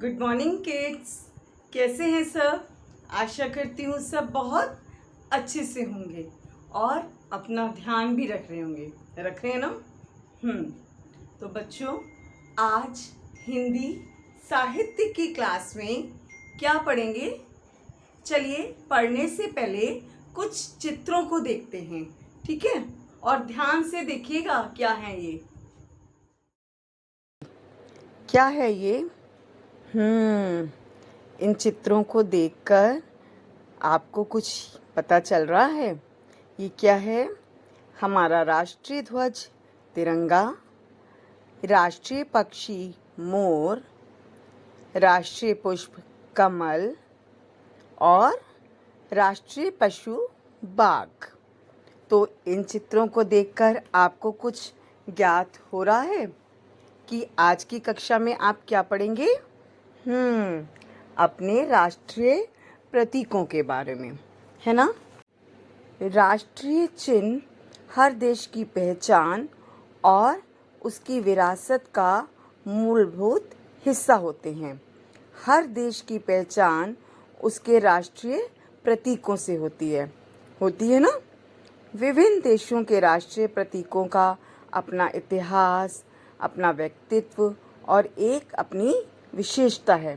Good morning kids. कैसे हैं सब? आशा करती हूँ सब बहुत अच्छे से होंगे और अपना ध्यान भी रख रहे होंगे। रख रहे हैं ना? तो बच्चों, आज हिंदी साहित्य की क्लास में क्या पढ़ेंगे? चलिए, पढ़ने से पहले कुछ चित्रों को देखते हैं, ठीक है? और ध्यान से देखिएगा क्या है ये। क्या है ये? इन चित्रों को देखकर आपको कुछ पता चल रहा है? ये क्या है? हमारा राष्ट्रीय ध्वज तिरंगा, राष्ट्रीय पक्षी मोर, राष्ट्रीय पुष्प कमल और राष्ट्रीय पशु बाघ। तो इन चित्रों को देखकर आपको कुछ ज्ञात हो रहा है कि आज की कक्षा में आप क्या पढ़ेंगे? अपने राष्ट्रीय प्रतीकों के बारे में, है ना? राष्ट्रीय चिन्ह हर देश की पहचान और उसकी विरासत का मूलभूत हिस्सा होते हैं। हर देश की पहचान उसके राष्ट्रीय प्रतीकों से होती है ना? विभिन्न देशों के राष्ट्रीय प्रतीकों का अपना इतिहास, अपना व्यक्तित्व और एक अपनी विशेषता है।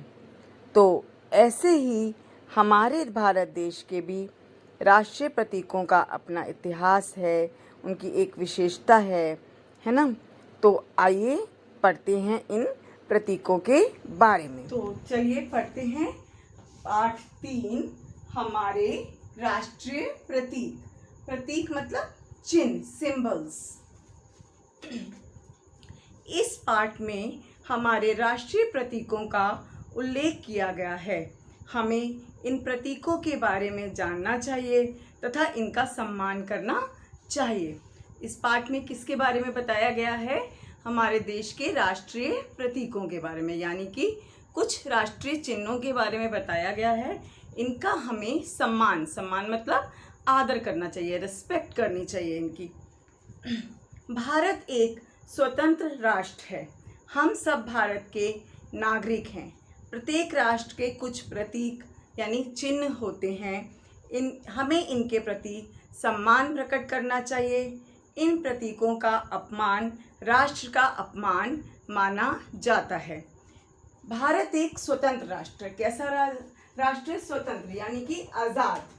तो ऐसे ही हमारे भारत देश के भी राष्ट्रीय प्रतीकों का अपना इतिहास है, उनकी एक विशेषता है ना? तो आइए पढ़ते हैं इन प्रतीकों के बारे में। तो चलिए पढ़ते हैं पाठ 3, हमारे राष्ट्रीय प्रतीक। प्रतीक मतलब चिन्ह, सिंबल्स। इस पाठ में हमारे राष्ट्रीय प्रतीकों का उल्लेख किया गया है। हमें इन प्रतीकों के बारे में जानना चाहिए तथा इनका सम्मान करना चाहिए। इस पाठ में किसके बारे में बताया गया है? हमारे देश के राष्ट्रीय प्रतीकों के बारे में, यानी कि कुछ राष्ट्रीय चिन्हों के बारे में बताया गया है। इनका हमें सम्मान मतलब आदर करना चाहिए, रिस्पेक्ट करनी चाहिए इनकी। भारत एक स्वतंत्र राष्ट्र है। हम सब भारत के नागरिक हैं। प्रत्येक राष्ट्र के कुछ प्रतीक यानी चिन्ह होते हैं। हमें इनके प्रति सम्मान प्रकट करना चाहिए। इन प्रतीकों का अपमान राष्ट्र का अपमान माना जाता है। भारत एक स्वतंत्र राष्ट्र है। कैसा राष्ट्र? स्वतंत्र यानी कि आजाद।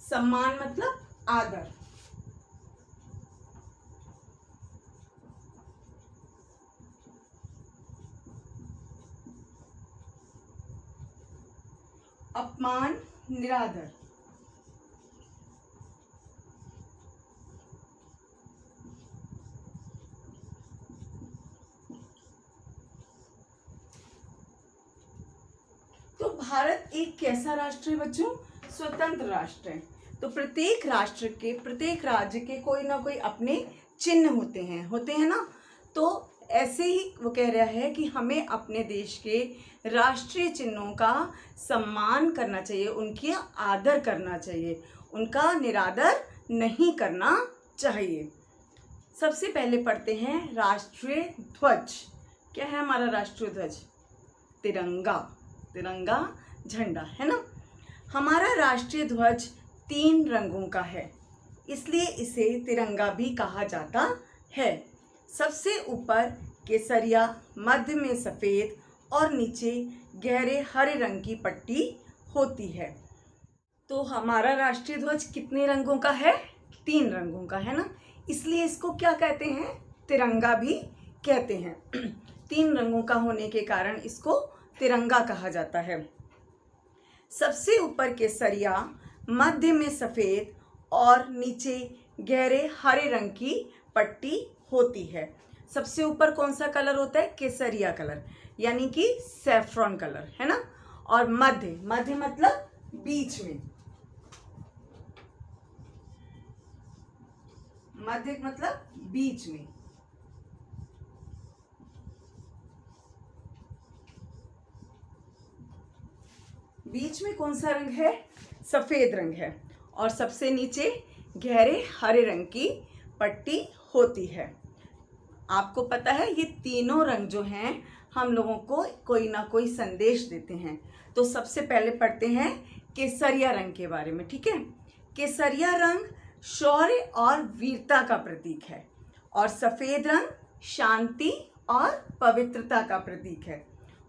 सम्मान मतलब आदर। अपमान निरादर। तो भारत एक कैसा राष्ट्र है बच्चों? स्वतंत्र राष्ट्र है। तो प्रत्येक राष्ट्र के, प्रत्येक राज्य के कोई ना कोई अपने चिन्ह होते हैं ना? तो ऐसे ही वो कह रहा है कि हमें अपने देश के राष्ट्रीय चिन्हों का सम्मान करना चाहिए, उनकी आदर करना चाहिए, उनका निरादर नहीं करना चाहिए। सबसे पहले पढ़ते हैं राष्ट्रीय ध्वज। क्या है हमारा राष्ट्रीय ध्वज? तिरंगा। तिरंगा झंडा, है ना? हमारा राष्ट्रीय ध्वज 3 रंगों का है, इसलिए इसे तिरंगा भी कहा जाता है। सबसे ऊपर केसरिया, मध्य में सफ़ेद और नीचे गहरे हरे रंग की पट्टी होती है। तो हमारा राष्ट्रीय ध्वज कितने रंगों का है? 3 रंगों का, है ना? इसलिए इसको क्या कहते हैं? तिरंगा भी कहते हैं। 3 रंगों का होने के कारण इसको तिरंगा कहा जाता है। सबसे ऊपर केसरिया, मध्य में सफ़ेद और नीचे गहरे हरे रंग की पट्टी होती है। सबसे ऊपर कौन सा कलर होता है? केसरिया कलर, यानी कि सैफ्रॉन कलर, है ना? और मध्य मतलब बीच में। मध्य मतलब बीच में। बीच में कौन सा रंग है? सफेद रंग है। और सबसे नीचे गहरे हरे रंग की पट्टी होती है। आपको पता है ये तीनों रंग जो हैं हम लोगों को कोई ना कोई संदेश देते हैं। तो सबसे पहले पढ़ते हैं केसरिया रंग के बारे में, ठीक है। केसरिया रंग शौर्य और वीरता का प्रतीक है और सफेद रंग शांति और पवित्रता का प्रतीक है।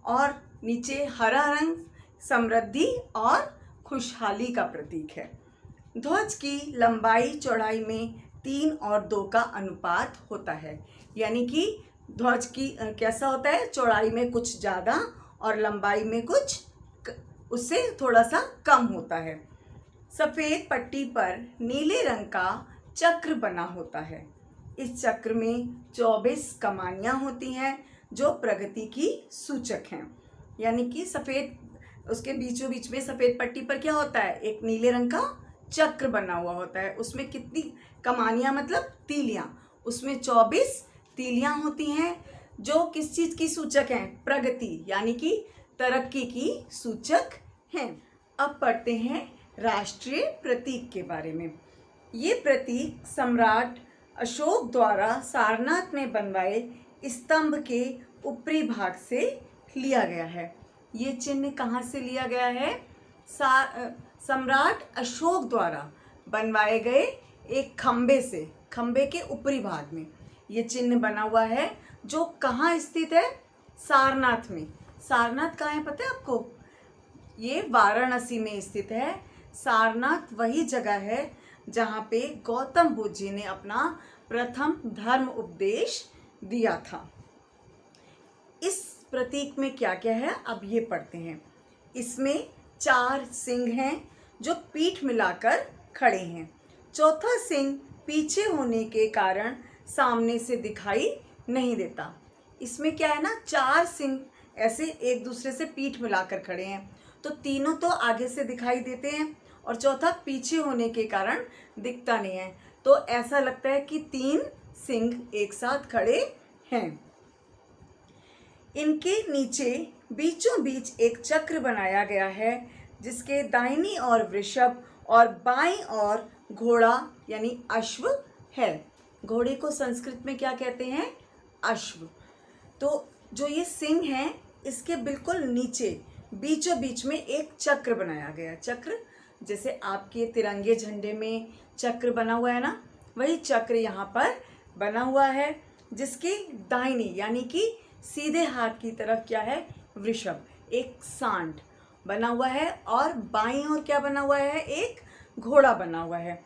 और नीचे हरा रंग समृद्धि और खुशहाली का प्रतीक है। ध्वज की लंबाई चौड़ाई में 3 और 2 का अनुपात होता है, यानी कि ध्वज की कैसा होता है, चौड़ाई में कुछ ज़्यादा और लंबाई में कुछ उससे थोड़ा सा कम होता है। सफ़ेद पट्टी पर नीले रंग का चक्र बना होता है। इस चक्र में 24 कमानियाँ होती हैं जो प्रगति की सूचक हैं। यानी कि सफ़ेद उसके बीचों बीच में सफ़ेद पट्टी पर क्या होता है, एक नीले रंग का चक्र बना हुआ होता है। उसमें कितनी कमानियाँ मतलब तीलियाँ, उसमें 24 तीलियाँ होती हैं जो किस चीज़ की सूचक हैं, प्रगति यानी कि तरक्की की सूचक हैं। अब पढ़ते हैं राष्ट्रीय प्रतीक के बारे में। ये प्रतीक सम्राट अशोक द्वारा सारनाथ में बनवाए स्तंभ के ऊपरी भाग से लिया गया है। ये चिन्ह कहाँ से लिया गया है? सम्राट अशोक द्वारा बनवाए गए एक खंबे से, खंबे के ऊपरी भाग में ये चिन्ह बना हुआ है, जो कहाँ स्थित है? सारनाथ में। सारनाथ कहाँ है पता है आपको? ये वाराणसी में स्थित है। सारनाथ वही जगह है जहाँ पे गौतम बुद्ध जी ने अपना प्रथम धर्म उपदेश दिया था। इस प्रतीक में क्या क्या है अब ये पढ़ते हैं। इसमें 4 सिंह हैं जो पीठ मिलाकर खड़े हैं। चौथा सिंह पीछे होने के कारण सामने से दिखाई नहीं देता। इसमें क्या है ना, 4 सिंह ऐसे एक दूसरे से पीठ मिलाकर खड़े हैं, तो तीनों तो आगे से दिखाई देते हैं और चौथा पीछे होने के कारण दिखता नहीं है। तो ऐसा लगता है कि 3 सिंह एक साथ खड़े हैं। इनके नीचे बीचों बीच एक चक्र बनाया गया है, जिसके दाहिनी ओर वृषभ और बाईं ओर घोड़ा यानी अश्व है। घोड़े को संस्कृत में क्या कहते हैं? अश्व। तो जो ये सिंह है, इसके बिल्कुल नीचे बीचों बीच में एक चक्र बनाया गया। चक्र जैसे आपके तिरंगे झंडे में चक्र बना हुआ है ना, वही चक्र यहाँ पर बना हुआ है, जिसके दाहिनी यानी कि सीधे हाथ की तरफ क्या है? वृषभ, एक सांड बना हुआ है और बाईं ओर क्या बना हुआ है? एक घोड़ा बना हुआ है।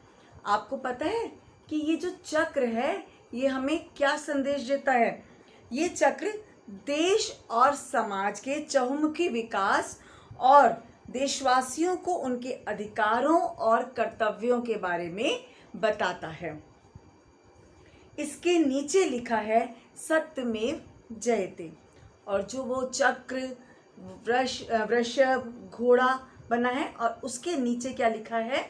आपको पता है कि ये जो चक्र है ये हमें क्या संदेश देता है? ये चक्र देश और समाज के चहुमुखी विकास और देशवासियों को उनके अधिकारों और कर्तव्यों के बारे में बताता है। इसके नीचे लिखा है सत्यमेव जयते, और जो वो चक्र वृषभ घोड़ा बना है और उसके नीचे क्या लिखा है?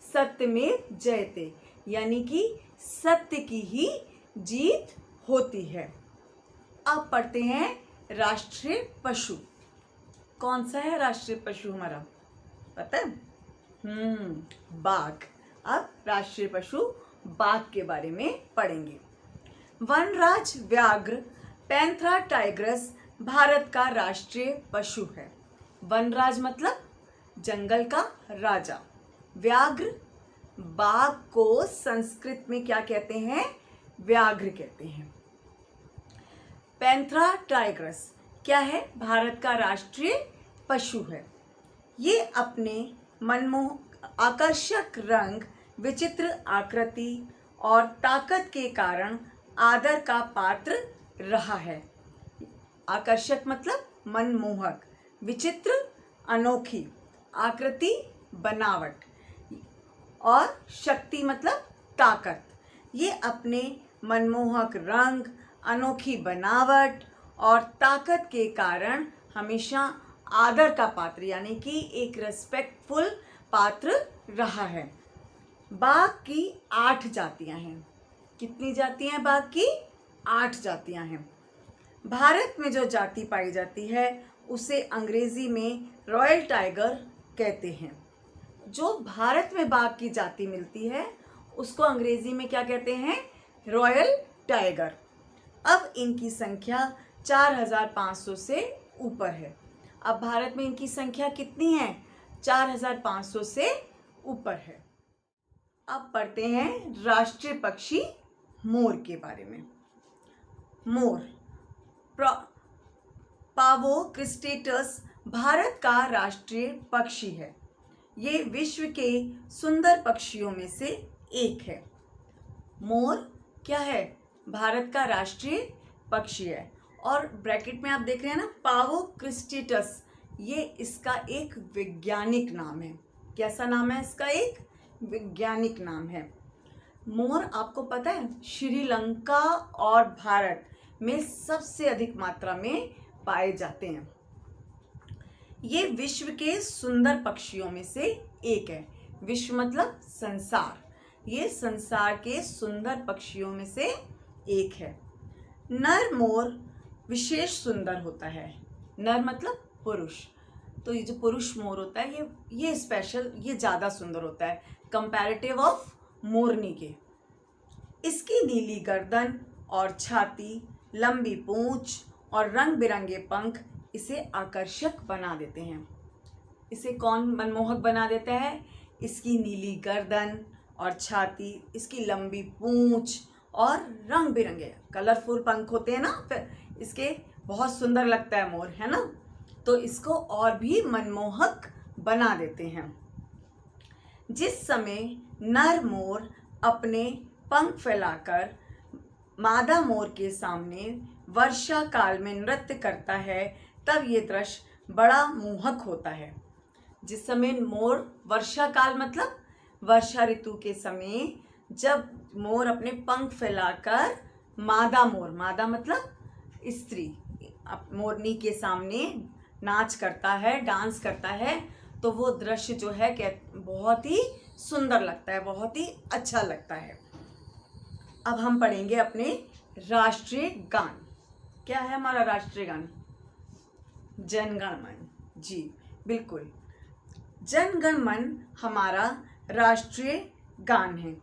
सत्यमेव जयते, यानी कि सत्य की ही जीत होती है। अब पढ़ते हैं राष्ट्रीय पशु। कौन सा है राष्ट्रीय पशु हमारा? पता है? बाघ। अब राष्ट्रीय पशु बाघ के बारे में पढ़ेंगे। वनराज व्याघ्र पैंथरा टाइग्रस भारत का राष्ट्रीय पशु है। वनराज मतलब जंगल का राजा। व्याघ्र, बाघ को संस्कृत में क्या कहते हैं? व्याघ्र कहते हैं। पैंथरा टाइग्रस क्या है? भारत का राष्ट्रीय पशु है। ये अपने मनमोहक आकर्षक रंग, विचित्र आकृति और ताकत के कारण आदर का पात्र रहा है। आकर्षक मतलब मनमोहक, विचित्र अनोखी, आकृति बनावट और शक्ति मतलब ताकत। ये अपने मनमोहक रंग, अनोखी बनावट और ताकत के कारण हमेशा आदर का पात्र यानी कि एक रेस्पेक्टफुल पात्र रहा है। बाघ की 8 जातियां हैं। कितनी जातियां हैं बाघ की? 8 जातियां हैं। भारत में जो जाति पाई जाती है उसे अंग्रेजी में रॉयल टाइगर कहते हैं। जो भारत में बाघ की जाति मिलती है उसको अंग्रेजी में क्या कहते हैं? Royal tiger. अब इनकी संख्या 4500 से ऊपर है। अब भारत में इनकी संख्या कितनी है? 4500 से ऊपर है। अब पढ़ते हैं राष्ट्रीय पक्षी मोर के बारे में। मोर पावो क्रिस्टेटस भारत का राष्ट्रीय पक्षी है। ये विश्व के सुंदर पक्षियों में से एक है। मोर क्या है? भारत का राष्ट्रीय पक्षी है। और ब्रैकेट में आप देख रहे हैं ना, पावो क्रिस्टेटस, ये इसका एक वैज्ञानिक नाम है। कैसा नाम है इसका? एक वैज्ञानिक नाम है। मोर आपको पता है श्रीलंका और भारत में सबसे अधिक मात्रा में पाए जाते हैं। ये विश्व के सुंदर पक्षियों में से एक है। विश्व मतलब संसार। ये संसार के सुंदर पक्षियों में से एक है। नर मोर विशेष सुंदर होता है। नर मतलब पुरुष। तो ये जो पुरुष मोर होता है ये स्पेशल, ये ज़्यादा सुंदर होता है कंपैरेटिव ऑफ मोरनी के। इसकी नीली गर्दन और छाती, लंबी पूंछ और रंग बिरंगे पंख इसे आकर्षक बना देते हैं। इसे कौन मनमोहक बना देता है? इसकी नीली गर्दन और छाती, इसकी लंबी पूंछ और रंग बिरंगे कलरफुल पंख होते हैं ना, फिर इसके बहुत सुंदर लगता है मोर, है ना। तो इसको और भी मनमोहक बना देते हैं। जिस समय नर मोर अपने पंख फैलाकर मादा मोर के सामने वर्षा काल में नृत्य करता है तब ये दृश्य बड़ा मोहक होता है। जिस समय मोर, वर्षा काल मतलब वर्षा ऋतु के समय, जब मोर अपने पंख फैलाकर मादा मोर, मादा मतलब स्त्री, मोरनी के सामने नाच करता है, डांस करता है, तो वो दृश्य जो है बहुत ही सुंदर लगता है, बहुत ही अच्छा लगता है। अब हम पढ़ेंगे अपने राष्ट्रीय गान। क्या है हमारा राष्ट्रीय गान? जन गण मन। जी बिल्कुल, जन गण मन हमारा राष्ट्रीय गान है।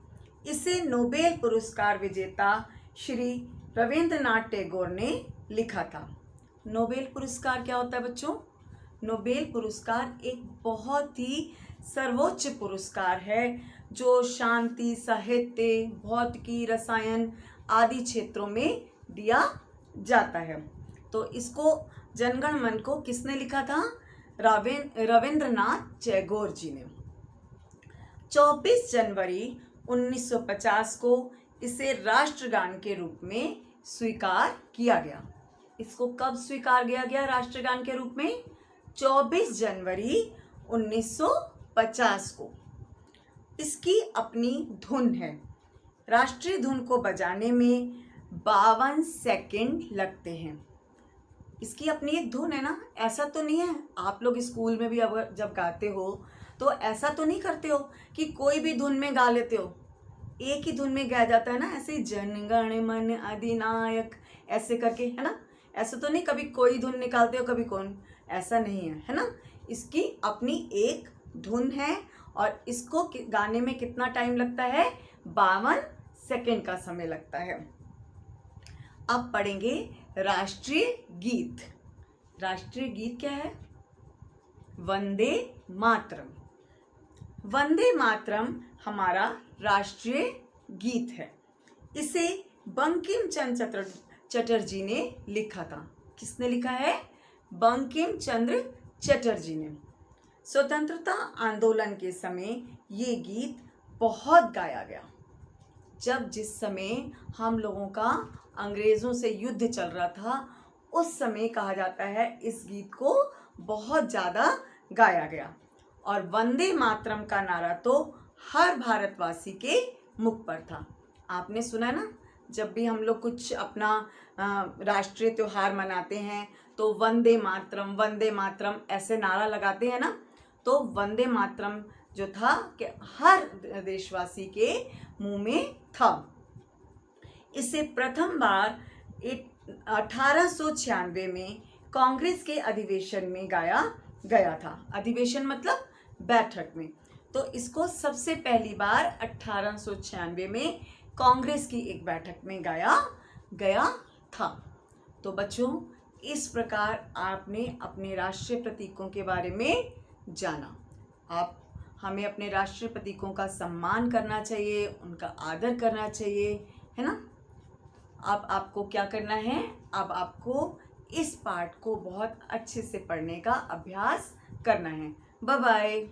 इसे नोबेल पुरस्कार विजेता श्री रविंद्रनाथ टैगोर ने लिखा था। नोबेल पुरस्कार क्या होता है बच्चों? नोबेल पुरस्कार एक बहुत ही सर्वोच्च पुरस्कार है जो शांति, साहित्य, भौतिकी, रसायन आदि क्षेत्रों में दिया जाता है। तो इसको जनगण मन को किसने लिखा था? रविंद्रनाथ टैगोर जी ने। 24 जनवरी 1950 को इसे राष्ट्रगान के रूप में स्वीकार किया गया। इसको कब स्वीकार किया गया राष्ट्रगान के रूप में? 24 जनवरी 1950 को। इसकी अपनी धुन है। राष्ट्रीय धुन को बजाने में 52 सेकंड लगते हैं। इसकी अपनी एक धुन है ना, ऐसा तो नहीं है आप लोग स्कूल में भी अगर जब गाते हो तो ऐसा तो नहीं करते हो कि कोई भी धुन में गा लेते हो, एक ही धुन में गाया जाता है ना, ऐसे जनगण मन अधिनायक ऐसे करके, है ना। ऐसा तो नहीं कभी कोई धुन निकालते हो कभी कौन, ऐसा नहीं है ना। इसकी अपनी एक धुन है और इसको गाने में कितना टाइम लगता है? 52 सेकंड का समय लगता है। अब पढ़ेंगे राष्ट्रीय गीत। राष्ट्रीय गीत क्या है? वंदे मातरम। वंदे मातरम हमारा राष्ट्रीय गीत है। इसे बंकिम चंद्र चटर्जी ने लिखा था। किसने लिखा है? बंकिम चंद्र चटर्जी ने। स्वतंत्रता आंदोलन के समय ये गीत बहुत गाया गया। जिस समय हम लोगों का अंग्रेज़ों से युद्ध चल रहा था, उस समय कहा जाता है इस गीत को बहुत ज़्यादा गाया गया। और वंदे मातरम का नारा तो हर भारतवासी के मुख पर था। आपने सुना ना, जब भी हम लोग कुछ अपना राष्ट्रीय त्यौहार मनाते हैं तो वंदे मातरम ऐसे नारा लगाते हैं ना, तो वंदे मातरम जो था कि हर देशवासी के मुंह में था। इसे प्रथम बार 1896 में कांग्रेस के अधिवेशन में गाया गया था। अधिवेशन मतलब बैठक में। तो इसको सबसे पहली बार 1896 में कांग्रेस की एक बैठक में गया था। तो बच्चों, इस प्रकार आपने अपने राष्ट्रीय प्रतीकों के बारे में जाना। आप हमें अपने राष्ट्रीय प्रतीकों का सम्मान करना चाहिए, उनका आदर करना चाहिए, है ना। अब आपको क्या करना है, अब आपको इस पाठ को बहुत अच्छे से पढ़ने का अभ्यास करना है। Bye bye.